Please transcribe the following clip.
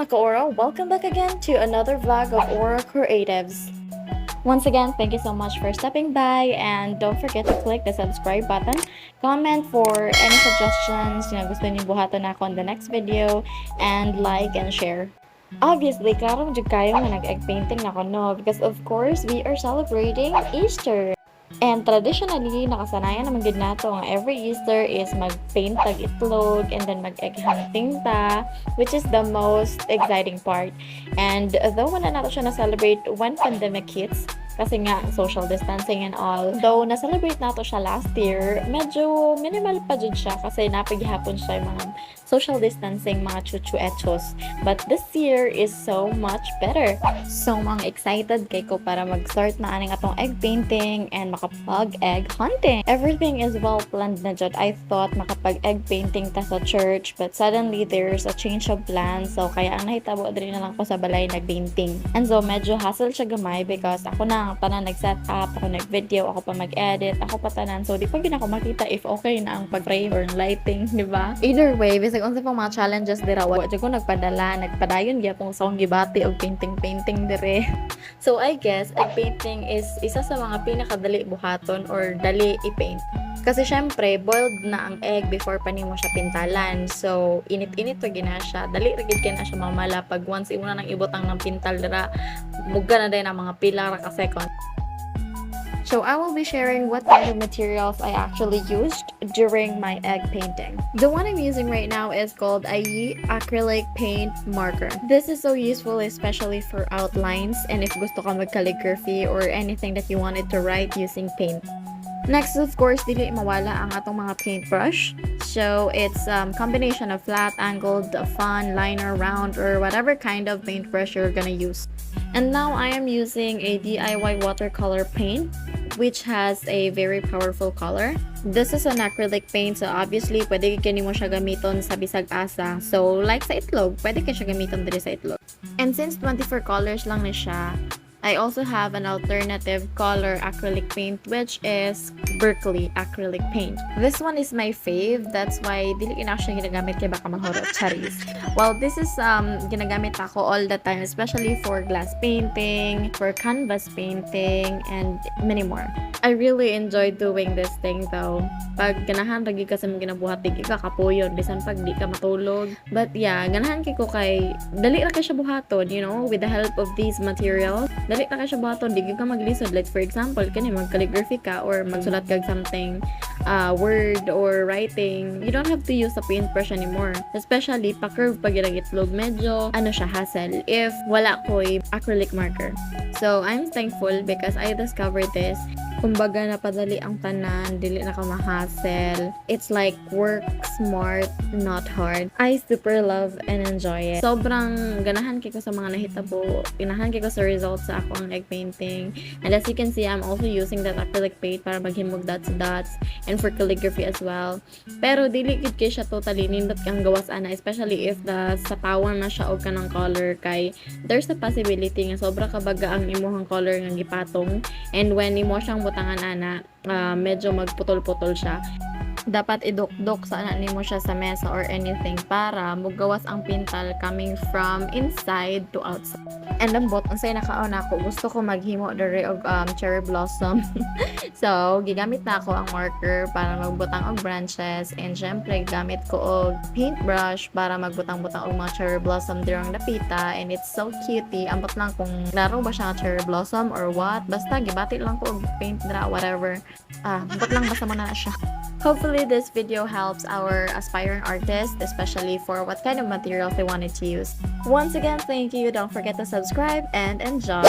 mga ka-Aura! Welcome back again to another vlog of Aura Creatives. Once again, thank you so much for stopping by, and don't forget to click the subscribe button, comment for any suggestions na gusto niyo buhaton ako on the next video, and like and share. Obviously, klaro jud kayo nga nag-egg painting na ko, no? Because of course, we are celebrating Easter. And traditionally, nakasanayan naman gid nato nga every Easter is mag-paint tag itlog and then mag-egg hunting ta, which is the most exciting part. And though wala nato siya na-celebrate when pandemic hits, kasi nga social distancing and all, though na-celebrate nato siya last year, medyo minimal pa jud siya kasi napaghihapon siya yung mga social distancing, mga 𝐒𝐄 But this year is so much better. So, mga excited kay ko para mag-start na aning atong egg painting and makapag-egg hunting. Everything is well planned na jud. I thought makapag-egg painting ta sa church, but suddenly there's a change of plans. So, kaya ang nahitabo din na lang ko sa balay nag-painting. And so, medyo hassle siya gamay because ako na ang tanan nag-set up, ako nag-video, ako pa mag-edit, ako pa tanan. So, di pa gina ko makita if okay na ang pag-frame or lighting, di ba? Either way, bisag unsa pang mga challenges dira, wa jud ko nagpadayon gyapon sa akong gibati og painting dire. So I guess egg painting is isa sa mga pinakadali buhaton or dali i-paint. Kasi syempre, boiled na ang egg before pa nimo siya pintalan. So, init-init pa gina siya. Dali ra gid kay na siya mamala pag once una nang ibutang ng pintal dira, muga na din ang mga pila ra ka second. So I will be sharing what kind of materials I actually used during my egg painting. The one I'm using right now is called 𝐕𝐢𝐝 acrylic paint marker. This is so useful especially for outlines and if gusto ka mag-calligraphy or anything that you wanted to write using paint. Next, of course, dili mawala ang atong mga paintbrush. So it's combination of flat, angled, fun, liner, round, or whatever kind of paintbrush you're gonna use. And now I am using a DIY watercolor paint, which has a very powerful color. This is an acrylic paint, so obviously pwede kini mo siya gamiton sa bisag asa. So like sa itlog, pwede ka siya gamiton diri sa itlog. And since 24 colors lang ni siya, I also have an alternative color acrylic paint, which is Berkeley acrylic paint. This one is my fave. That's why dili ko na siya ginagamit kay baka mahurot charis. Well, this is ginagamit ako all the time, especially for glass painting, for canvas painting, and many more. I really enjoy doing this thing though. Pag ganahan ragi ka sa mga ginabuhat, di ka kapuyon, bisan pag di ka matulog. But yeah, ganahan ko kay dali ra ka siya buhaton, you know, with the help of these materials. Dali ra ka siya buhaton, di ka maglisod. Like for example, kani mag-calligraphy ka or magsulat kag something, word or writing, you don't have to use a paintbrush anymore. Especially pa-curve pag yung itlog, medyo ano siya, hassle if wala ko'y acrylic marker. So I'm thankful because I discovered this. Kumbaga napadali ang tanan, dili na ka ma-hassle. It's like work smart, not hard. I super love and enjoy it. Sobrang ganahan kiko sa mga nahitabo. Ganahan kiko sa results sa ako ang egg painting. And as you can see, I'm also using that acrylic paint para maghimog dots and for calligraphy as well. Pero dili gid kay siya totally nindot kang gawas ana, especially if the satawan na siya og kanang color kay there's a possibility nga sobra kabaga ang imuhang color nga gipatong, and when imo siyang butangan ana, medyo magputol-putol siya. Dapat idukdok sa ana nimo siya sa mesa or anything para mugawas ang pintal coming from inside to outside. And lambot unsay nakaon ako, gusto ko maghimo diri og cherry blossom. So gigamit na ako ang marker para magbutang og branches, and syempre gamit ko og paintbrush para magbutang-butang og mga cherry blossom dirang dapita, and it's so cutie. Ambot lang kung laro ba siya cherry blossom or what, basta gibati lang ko og paint dra whatever. Ambot lang basta mo na siya. Hopefully this video helps our aspiring artists, especially for what kind of materials they wanted to use. Once again, thank you. Don't forget to subscribe and enjoy.